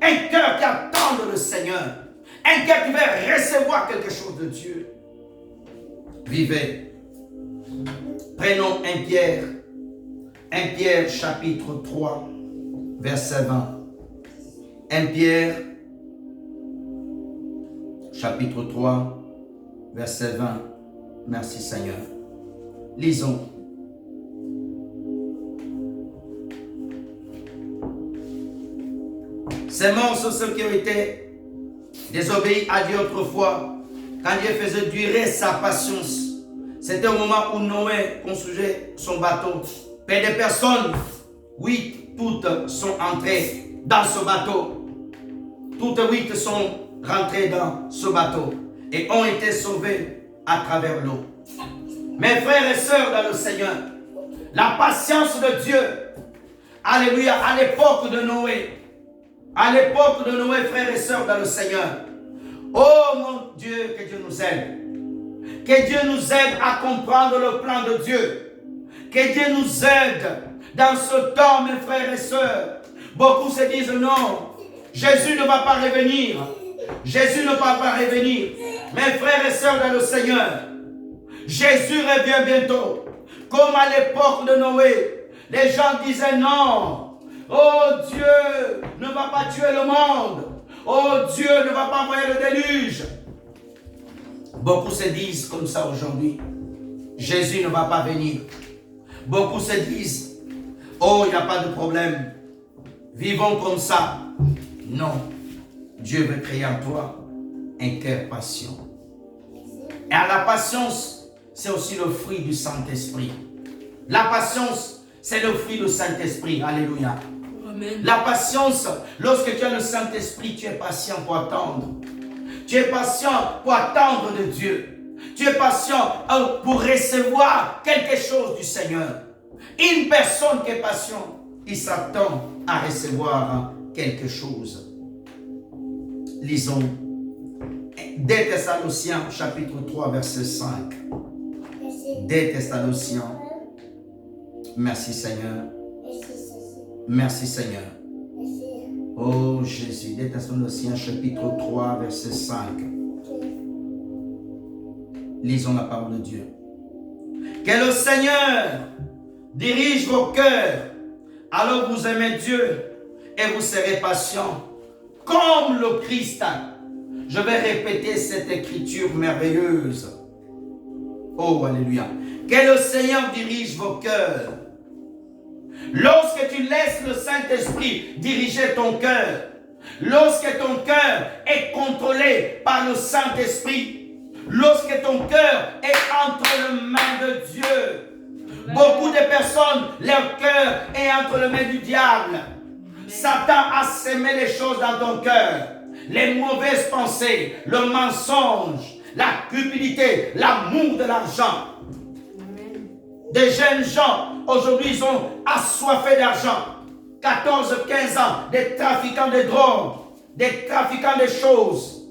Speaker 1: Un cœur qui attend de le Seigneur. Un cœur qui veut recevoir quelque chose de Dieu. Vivez. Prenons 1 Pierre. 1 Pierre chapitre 3, verset 20. 1 Pierre chapitre 3, verset 20. Merci Seigneur. Lisons. Ces morts sont ceux qui ont été désobéis à Dieu autrefois, quand Dieu faisait durer sa patience. C'était au moment où Noé construisait son bateau. Mais des personnes, oui, toutes sont entrées dans ce bateau. Toutes 8 sont rentrées dans ce bateau et ont été sauvées à travers l'eau. Mes frères et sœurs dans le Seigneur, la patience de Dieu, alléluia, à l'époque de Noé, frères et sœurs dans le Seigneur, oh mon Dieu, que Dieu nous aide. Que Dieu nous aide à comprendre le plan de Dieu. Que Dieu nous aide dans ce temps, mes frères et sœurs. Beaucoup se disent non, Jésus ne va pas revenir. Jésus ne va pas revenir. Mes frères et sœurs dans le Seigneur, Jésus revient bientôt. Comme à l'époque de Noé, les gens disaient non. Oh Dieu ne va pas tuer le monde. Oh Dieu ne va pas envoyer le déluge. Beaucoup se disent comme ça aujourd'hui. Jésus ne va pas venir. Beaucoup se disent, oh, il n'y a pas de problème. Vivons comme ça. Non. Dieu veut créer en toi un cœur patient. Et à la patience, c'est aussi le fruit du Saint-Esprit. La patience, c'est le fruit du Saint-Esprit. Alléluia. Amen. La patience, lorsque tu as le Saint-Esprit, tu es patient pour attendre. Tu es patient pour attendre de Dieu. Tu es patient pour recevoir quelque chose du Seigneur. Une personne qui est patiente, il s'attend à recevoir quelque chose. Lisons 2 Thessaloniciens chapitre 3 verset 5. 2 Thessaloniciens. Merci Seigneur. Merci Seigneur. Oh Jésus, 2 Thessaloniciens chapitre 3 verset 5. Lisons la parole de Dieu. Que le Seigneur dirige vos cœurs, alors vous aimez Dieu et vous serez patient comme le Christ. Je vais répéter cette écriture merveilleuse. Oh, alléluia. Que le Seigneur dirige vos cœurs. Lorsque tu laisses le Saint-Esprit diriger ton cœur, lorsque ton cœur est contrôlé par le Saint-Esprit, lorsque ton cœur est entre les mains de Dieu, beaucoup de personnes, leur cœur est entre les mains du diable. Satan a semé les choses dans ton cœur, les mauvaises pensées, le mensonge, la cupidité, l'amour de l'argent. Des jeunes gens, aujourd'hui, ils sont assoiffés d'argent. 14, 15 ans, des trafiquants de drogue, des trafiquants de choses.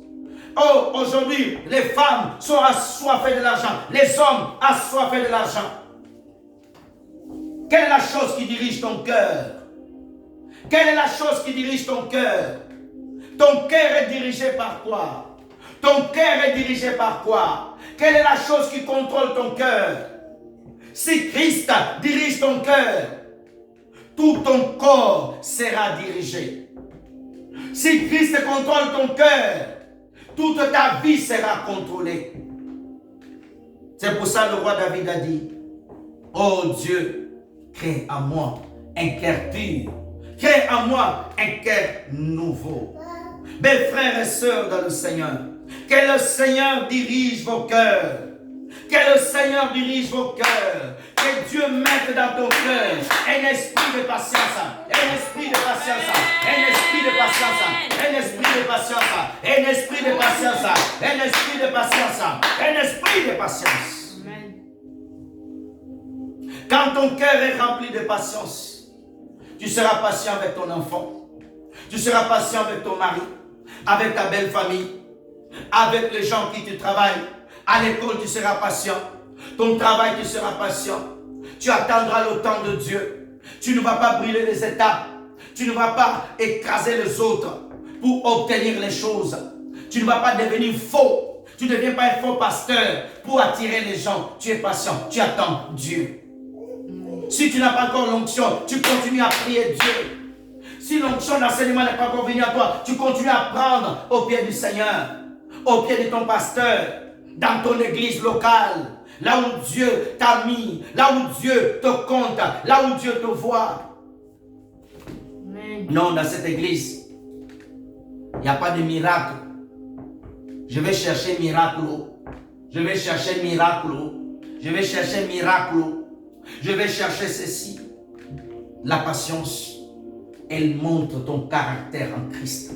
Speaker 1: Oh, aujourd'hui, les femmes sont assoiffées de l'argent, les hommes assoiffés de l'argent. Quelle est la chose qui dirige ton cœur? Quelle est la chose qui dirige ton cœur? Ton cœur est dirigé par quoi? Ton cœur est dirigé par quoi? Quelle est la chose qui contrôle ton cœur? Si Christ dirige ton cœur, tout ton corps sera dirigé. Si Christ contrôle ton cœur, toute ta vie sera contrôlée. C'est pour ça que le roi David a dit, oh Dieu, crée en moi un cœur pur. Crée en moi un cœur nouveau. Mes frères et sœurs dans le Seigneur, que le Seigneur dirige vos cœurs. Que le Seigneur dirige vos cœurs. Que Dieu mette dans ton cœur un esprit de patience. Un esprit de patience. Un esprit de patience. Un esprit de patience. Un esprit de patience. Un esprit de patience. Un esprit de patience. Quand ton cœur est rempli de patience, tu seras patient avec ton enfant. Tu seras patient avec ton mari, avec ta belle famille, avec les gens qui te travaillent. À l'école, tu seras patient. Ton travail, tu seras patient. Tu attendras le temps de Dieu. Tu ne vas pas brûler les étapes. Tu ne vas pas écraser les autres pour obtenir les choses. Tu ne vas pas devenir faux. Tu ne deviens pas un faux pasteur pour attirer les gens. Tu es patient. Tu attends Dieu. Si tu n'as pas encore l'onction, tu continues à prier Dieu. Si l'onction d'enseignement n'est pas encore venue à toi, tu continues à prendre au pied du Seigneur, au pied de ton pasteur, dans ton église locale, là où Dieu t'a mis, là où Dieu te compte, là où Dieu te voit. Amen. Non, dans cette église, n'y a pas de miracle. Je vais chercher miracle. Je vais chercher miracle. Je vais chercher miracle. Je vais chercher ceci. La patience, elle montre ton caractère en Christ.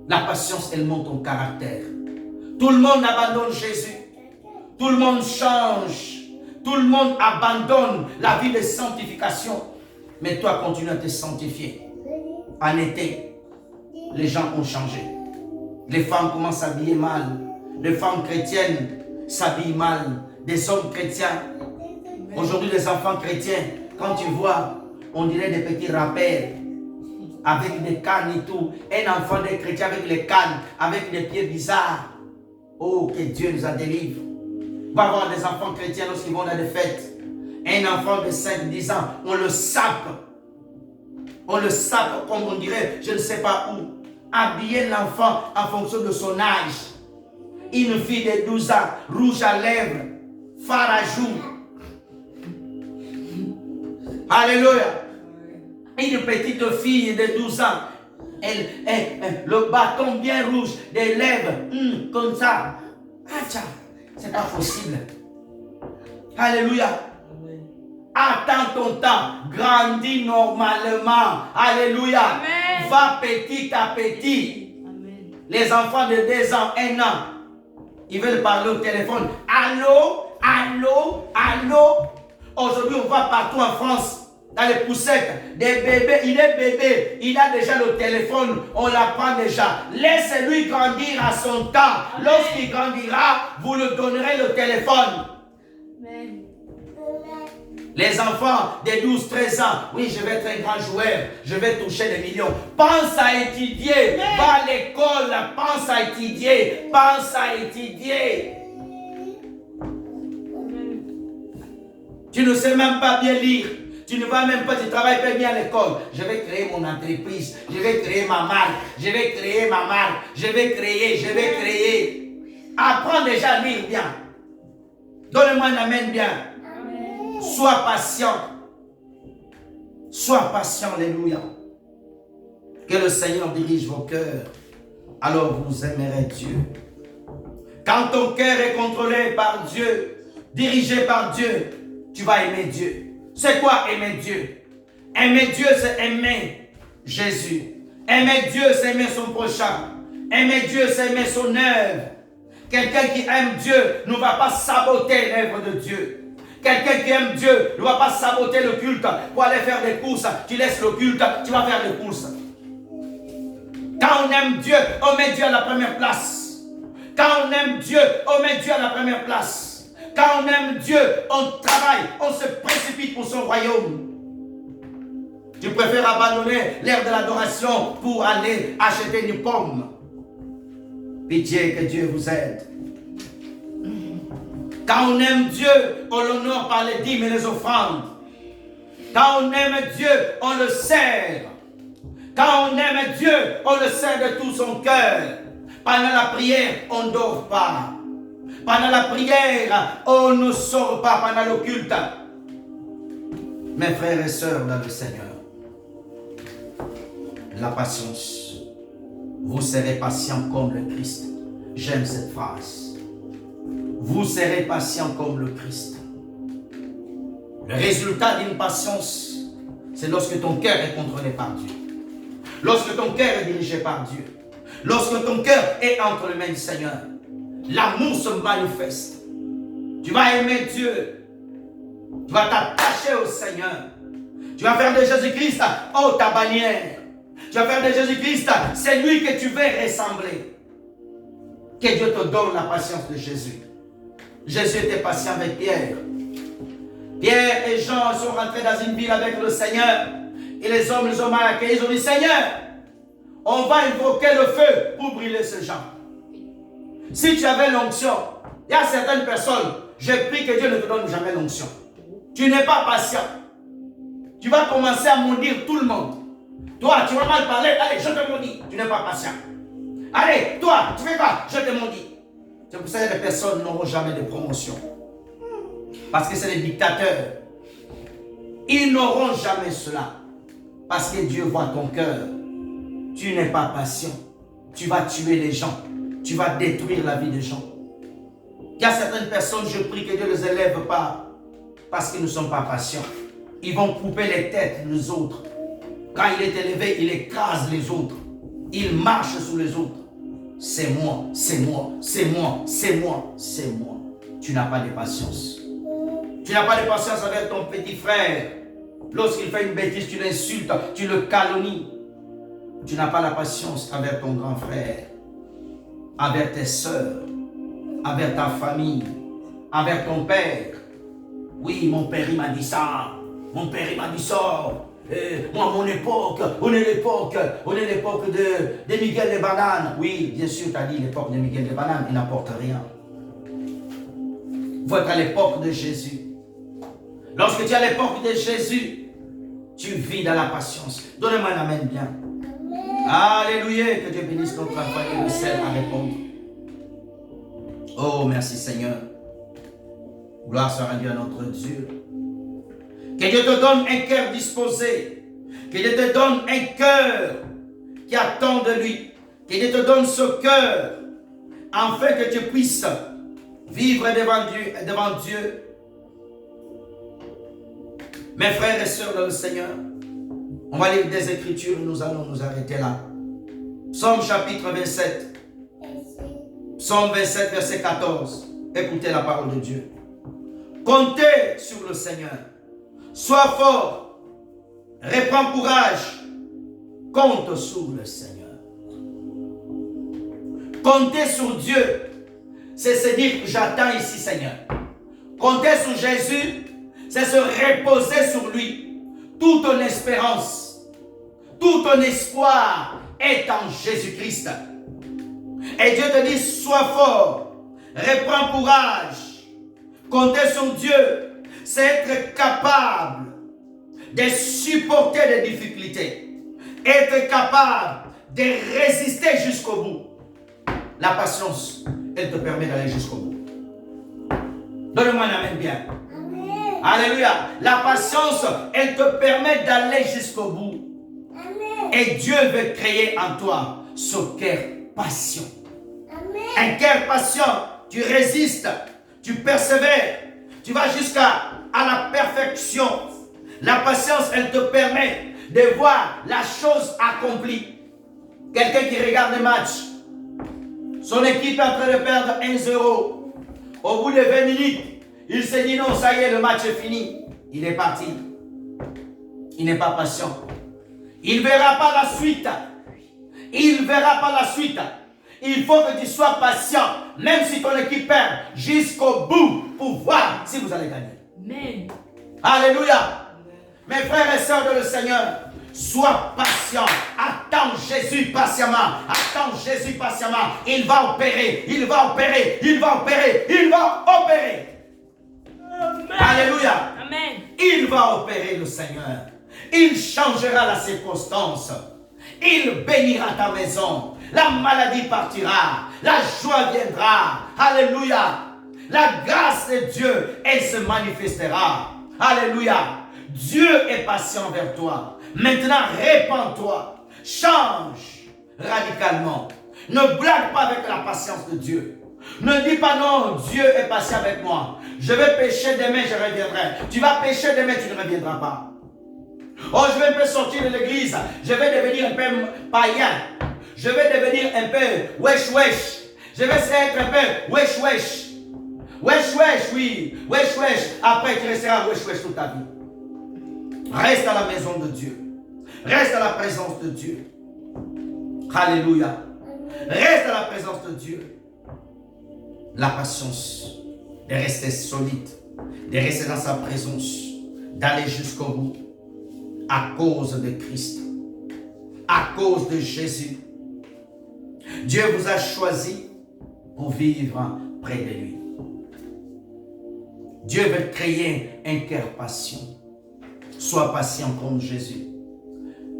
Speaker 1: La patience, elle montre ton caractère. Tout le monde abandonne Jésus. Tout le monde change. Tout le monde abandonne la vie de sanctification. Mais toi, continue à te sanctifier. En été, les gens ont changé. Les femmes commencent à s'habiller mal. Les femmes chrétiennes s'habillent mal. Des hommes chrétiens. Aujourd'hui, les enfants chrétiens, quand tu vois, on dirait des petits rappeurs avec des cannes et tout. Un enfant de chrétien avec les cannes, avec des pieds bizarres. Oh, que Dieu nous a délivré. On va voir des enfants chrétiens lorsqu'ils vont dans des fêtes. Un enfant de 5-10 ans, on le sape. On le sape comme on dirait, je ne sais pas où. Habiller l'enfant en fonction de son âge. Une fille de 12 ans, rouge à lèvres, fard à joue. Alléluia. Une petite fille de 12 ans, le bâton bien rouge, des lèvres, comme ça. Ah, tiens, c'est pas possible. Alléluia. Attends ton temps, grandis normalement. Alléluia.
Speaker 2: Amen.
Speaker 1: Va petit à petit.
Speaker 2: Amen.
Speaker 1: Les enfants de 2 ans, 1 an, ils veulent parler au téléphone. Allô, allô, allô. Aujourd'hui, on va partout en France. Dans les poussettes, des bébés, il est bébé, il a déjà le téléphone, on l'apprend déjà. Laissez-lui grandir à son temps. Lorsqu'il grandira, vous lui donnerez le téléphone.
Speaker 2: Amen.
Speaker 1: Les enfants de 12-13 ans, oui, je vais être un grand joueur, je vais toucher des millions. Pense à étudier, va à l'école, pense à étudier, pense à étudier. Tu ne sais même pas bien lire. Tu ne vas même pas, tu travailles pas bien à l'école. Je vais créer mon entreprise. Je vais créer ma marque. Je vais créer ma marque. Je vais créer. Apprends déjà à lire bien. Donne-moi un amen bien.
Speaker 2: Amen.
Speaker 1: Sois patient. Sois patient, alléluia. Que le Seigneur dirige vos cœurs. Alors vous aimerez Dieu. Quand ton cœur est contrôlé par Dieu, dirigé par Dieu, tu vas aimer Dieu. C'est quoi aimer Dieu? Aimer Dieu, c'est aimer Jésus. Aimer Dieu, c'est aimer son prochain. Aimer Dieu, c'est aimer son œuvre. Quelqu'un qui aime Dieu ne va pas saboter l'œuvre de Dieu. Quelqu'un qui aime Dieu ne va pas saboter le culte pour aller faire des courses. Tu laisses le culte, tu vas faire des courses. Quand on aime Dieu, on met Dieu à la première place. Quand on aime Dieu, on met Dieu à la première place. Quand on aime Dieu, on travaille, on se précipite pour son royaume. Tu préfères abandonner l'ère de l'adoration pour aller acheter une pomme. Pitié, que Dieu vous aide. Quand on aime Dieu, on l'honore par les dîmes et les offrandes. Quand on aime Dieu, on le sert. Quand on aime Dieu, on le sert de tout son cœur. Pendant la prière, on ne dort pas. Pendant la prière, on ne sort pas pendant le culte. Mes frères et sœurs dans le Seigneur, la patience. Vous serez patient comme le Christ. J'aime cette phrase. Vous serez patient comme le Christ. Le résultat d'une patience, c'est lorsque ton cœur est contrôlé par Dieu. Lorsque ton cœur est dirigé par Dieu. Lorsque ton cœur est entre les mains du Seigneur. L'amour se manifeste. Tu vas aimer Dieu. Tu vas t'attacher au Seigneur. Tu vas faire de Jésus-Christ, oh, ta bannière. Tu vas faire de Jésus-Christ, c'est lui que tu veux ressembler. Que Dieu te donne la patience de Jésus. Jésus était patient avec Pierre. Pierre et Jean sont rentrés dans une ville avec le Seigneur. Et les hommes les ont mal accueillis. Ils ont dit, Seigneur, on va invoquer le feu pour brûler ces gens. Si tu avais l'onction, il y a certaines personnes, je prie que Dieu ne te donne jamais l'onction. Tu n'es pas patient. Tu vas commencer à maudire tout le monde. Toi, tu vas mal parler, allez, je te maudis. Tu n'es pas patient. Allez, toi, tu fais quoi? Je te maudis. C'est pour ça que les personnes n'auront jamais de promotion. Parce que c'est des dictateurs. Ils n'auront jamais cela. Parce que Dieu voit ton cœur. tu n'es pas patient. Tu vas tuer les gens. Tu vas détruire la vie des gens. Il y a certaines personnes, je prie que Dieu ne les élève pas parce qu'ils ne sont pas patients. Ils vont couper les têtes des autres. Quand il est élevé, il écrase les autres. Il marche sous les autres. C'est moi, c'est moi, c'est moi, c'est moi, c'est moi. Tu n'as pas de patience. Tu n'as pas de patience avec ton petit frère. Lorsqu'il fait une bêtise, tu l'insultes, tu le calomnies. Tu n'as pas la patience avec ton grand frère, avec tes soeurs, avec ta famille, avec ton père. Oui, mon père, il m'a dit ça. Mon père, il m'a dit ça. Moi, mon époque, on est l'époque de Miguel de Banane. Oui, bien sûr, tu as dit l'époque de Miguel de Banane, il n'apporte rien. Il faut être à l'époque de Jésus. Lorsque tu es à l'époque de Jésus, tu vis dans la patience. Donnez-moi un amen bien. Alléluia, que Dieu bénisse notre travail et nous sert à répondre. Oh, merci Seigneur. Gloire soit rendue à notre Dieu. Que Dieu te donne un cœur disposé. Que Dieu te donne un cœur qui attend de lui. Que Dieu te donne ce cœur afin que tu puisses vivre devant Dieu. Mes frères et sœurs dans le Seigneur, on va lire des Écritures et nous allons nous arrêter là. Psaume chapitre 27. Psaume 27, verset 14. Écoutez la parole de Dieu. Comptez sur le Seigneur. Sois fort. Reprends courage. Compte sur le Seigneur. Compter sur Dieu, c'est se dire que j'attends ici, Seigneur. Compter sur Jésus, c'est se reposer sur lui. Toute ton espérance, tout ton espoir est en Jésus-Christ. Et Dieu te dit, sois fort, reprends courage. Compter sur Dieu, c'est être capable de supporter les difficultés. Être capable de résister jusqu'au bout. La patience, elle te permet d'aller jusqu'au bout. Donne-moi un amen bien. Amen. Alléluia. La patience, elle te permet d'aller jusqu'au bout. Amen. Et Dieu veut créer en toi ce cœur patient. Amen. Un cœur patient, tu résistes, tu persévères, tu vas jusqu'à la perfection. La patience, elle te permet de voir la chose accomplie. Quelqu'un qui regarde le match, son équipe est en train de perdre 1-0. Au bout de 20 minutes, il s'est dit non, ça y est, le match est fini. Il est parti. Il n'est pas patient. Il ne verra pas la suite. Il ne verra pas la suite. Il faut que tu sois patient, même si ton équipe perd, jusqu'au bout pour voir si vous allez gagner.
Speaker 2: Amen.
Speaker 1: Alléluia. Amen. Mes frères et sœurs de le Seigneur, sois patient. Attends Jésus patiemment. Attends Jésus patiemment. Il va opérer. Il va opérer. Il va opérer. Il va opérer.
Speaker 2: Amen.
Speaker 1: Alléluia.
Speaker 2: Amen.
Speaker 1: Il va opérer le Seigneur. Il changera la circonstance. Il bénira ta maison. La maladie partira. La joie viendra. Alléluia. La grâce de Dieu, elle se manifestera. Alléluia. Dieu est patient vers toi. Maintenant, répands-toi. Change radicalement. Ne blague pas avec la patience de Dieu. Ne dis pas non, Dieu est patient avec moi. Je vais pécher demain, je reviendrai. Tu vas pécher demain, tu ne reviendras pas. Oh, je vais un peu sortir de l'église. Je vais devenir un peu païen. Je vais devenir un peu wesh wesh. Je vais être un peu wesh wesh. Wesh wesh, oui. Wesh wesh. Après, tu resteras wesh wesh toute ta vie. Reste à la maison de Dieu. Reste à la présence de Dieu. Alléluia. Reste à la présence de Dieu. La patience de rester solide, de rester dans sa présence, d'aller jusqu'au bout à cause de Christ, à cause de Jésus. Dieu vous a choisi pour vivre près de lui. Dieu veut créer un cœur patient. Sois patient comme Jésus.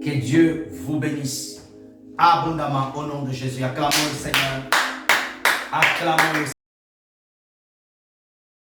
Speaker 1: Que Dieu vous bénisse abondamment au nom de Jésus. Acclamons le Seigneur. Acclamons le Seigneur.